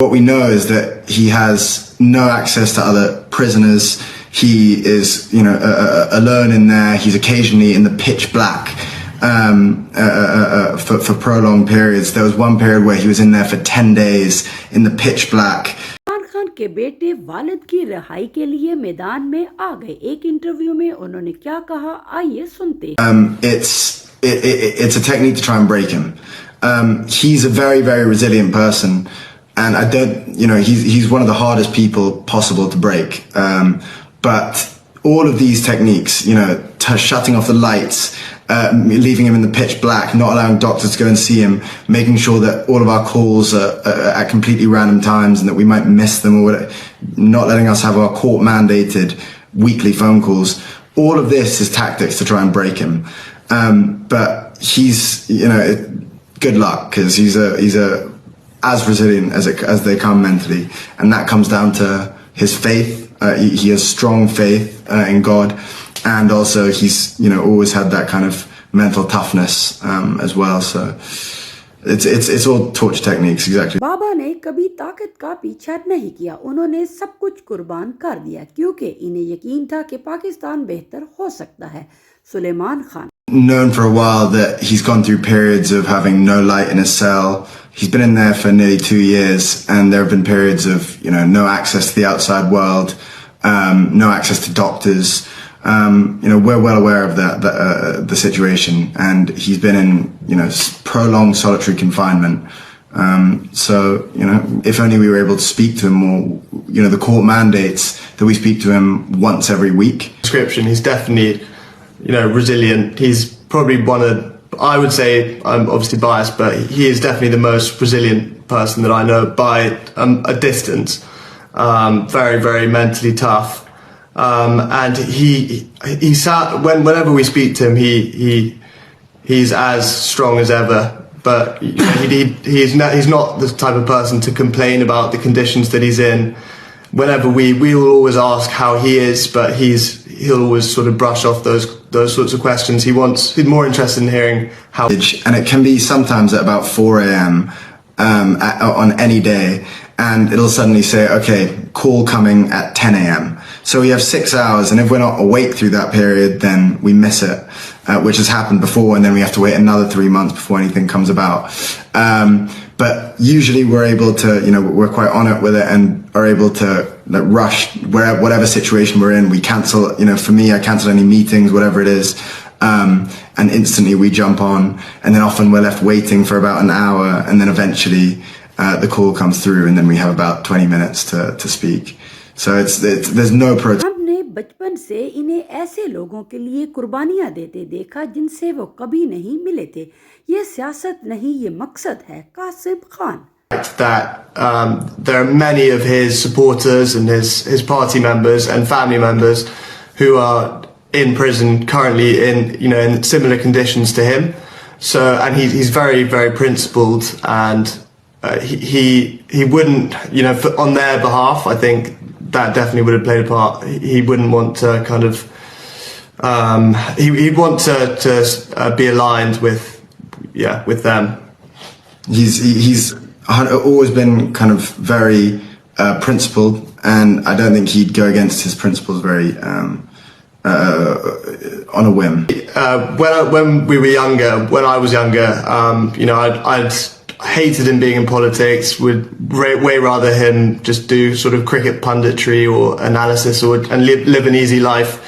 What we know is that he has no access to other prisoners. He is, alone in there. He's occasionally in the pitch black for prolonged periods. There was one period where he was in there for 10 days in the pitch black. के बेटे वालिद की रहाई के लिए मैदान में आ गए। एक इंटरव्यू में उन्होंने क्या कहा, आइए सुनते हैं। It's a technique to try and break him. He's a very, very resilient person, and I don't, he's one of the hardest people possible to break. But all of these techniques, shutting off the lights, leaving him in the pitch black, not allowing doctors to go and see him, making sure that all of our calls are at completely random times and that we might miss them, or whatever, not letting us have our court mandated weekly phone calls. All of this is tactics to try and break him. But he's, good luck, because he's as resilient as they come mentally, and that comes down to his faith. He has strong faith in God, and also he's always had that kind of mental toughness as well. So it's all torture techniques. Exactly. बाबा ने कभी ताकत का पीछा नहीं किया, उन्होंने सब कुछ कुर्बान कर दिया क्योंकि इन्हें यकीन था कि पाकिस्तान बेहतर हो सकता है। Suleman Khan, known for a while that he's gone through periods of having no light in his cell. He's been in there for nearly 2 years, and there have been periods of no access to the outside world, no access to doctors. We're well aware of the situation, and he's been in prolonged solitary confinement. So if only we were able to speak to him more. The court mandates that we speak to him once every week. Description: he's definitely resilient. He's probably one of, I would say, I'm obviously biased, but he is definitely the most resilient person that I know by a distance. Very, very mentally tough. And he sat, whenever we speak to him, he's as strong as ever. But he's not the type of person to complain about the conditions that he's in. Whenever we will always ask how he is, but he'll always sort of brush off those sorts of questions. He's more interested in hearing how. And it can be sometimes at about 4 a.m. On any day, and it'll suddenly say, okay, call coming at 10 a.m. So we have 6 hours, and if we're not awake through that period, then we miss it, which has happened before, and then we have to wait another 3 months before anything comes about. But usually we're able to, we're quite on it with it, and are able to rush whatever situation we're in. We cancel, for me, I cancel any meetings, whatever it is, and instantly we jump on, and then often we're left waiting for about an hour, and then eventually the call comes through, and then we have about 20 minutes to speak. So there's no protest. हमने बचपन से इन्हें ऐसे लोगों के लिए कुर्बानियां देते देखा जिनसे वो कभी नहीं मिले थे। ये सियासत नहीं, ये मकसद है। Qasim Khan, that there are many of his supporters and his party members and family members who are in prison currently in similar conditions to him. So, and he's very, very principled, and he wouldn't, on their behalf, I think that definitely would have played a part. He wouldn't want to kind of, he'd want to be aligned with them. He's always been kind of very principled, and I don't think he'd go against his principles very on a whim. When we were younger, when I was younger, I'd hated him being in politics, would way rather him just do sort of cricket punditry or analysis and live an easy life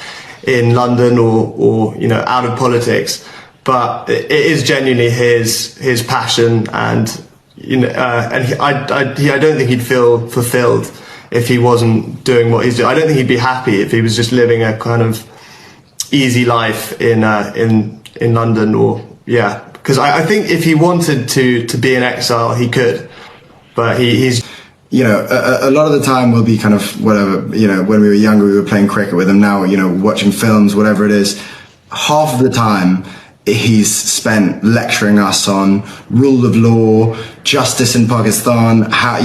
in London or out of politics. But it is genuinely his passion, and I don't think he'd feel fulfilled if he wasn't doing what he's doing. I don't think he'd be happy if he was just living a kind of easy life in London, because I think if he wanted to be in exile, he could, but he's. A lot of the time we'll be kind of whatever, when we were younger we were playing cricket with him. Now, watching films, whatever it is, half of the time he's spent lecturing us on rule of law, justice in Pakistan, how,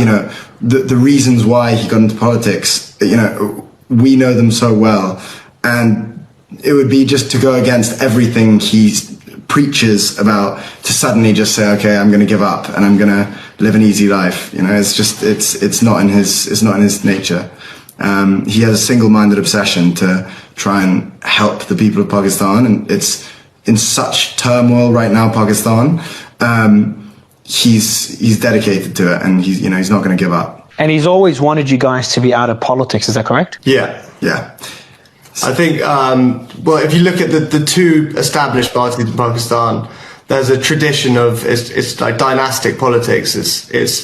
the reasons why he got into politics. We know them so well, and it would be just to go against everything he's preaches about to suddenly just say, okay, I'm going to give up and I'm going to live an easy life. You know, it's not in his nature. He has a single-minded obsession to try and help the people of Pakistan, and it's in such turmoil right now, Pakistan. He's dedicated to it, and he's not going to give up. And he's always wanted you guys to be out of politics, is that correct? Yeah. I think, well, if you look at the two established parties in Pakistan, there's a tradition of, it's like dynastic politics.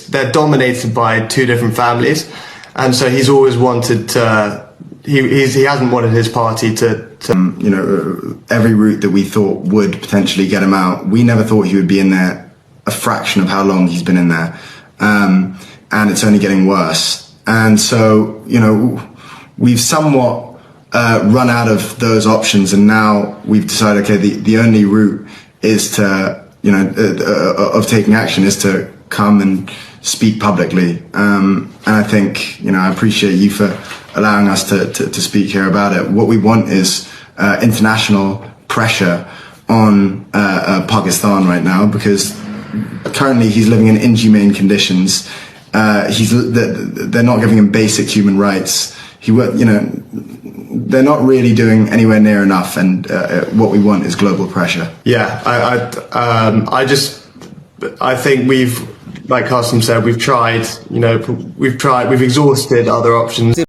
They're dominated by two different families. And so he's always wanted to, he hasn't wanted his party to every route that we thought would potentially get him out, we never thought he would be in there a fraction of how long he's been in there. And it's only getting worse. And so, we've somewhat run out of those options, and now we've decided, okay, the only route is to, of taking action is to come and speak publicly. And I think, I appreciate you for allowing us to speak here about it. What we want is international pressure on Pakistan right now, because currently he's living in inhumane conditions. They're not giving him basic human rights. They're not really doing anywhere near enough, and what we want is global pressure. Yeah, I think we've, like Qasim said, we've tried, we've exhausted other options.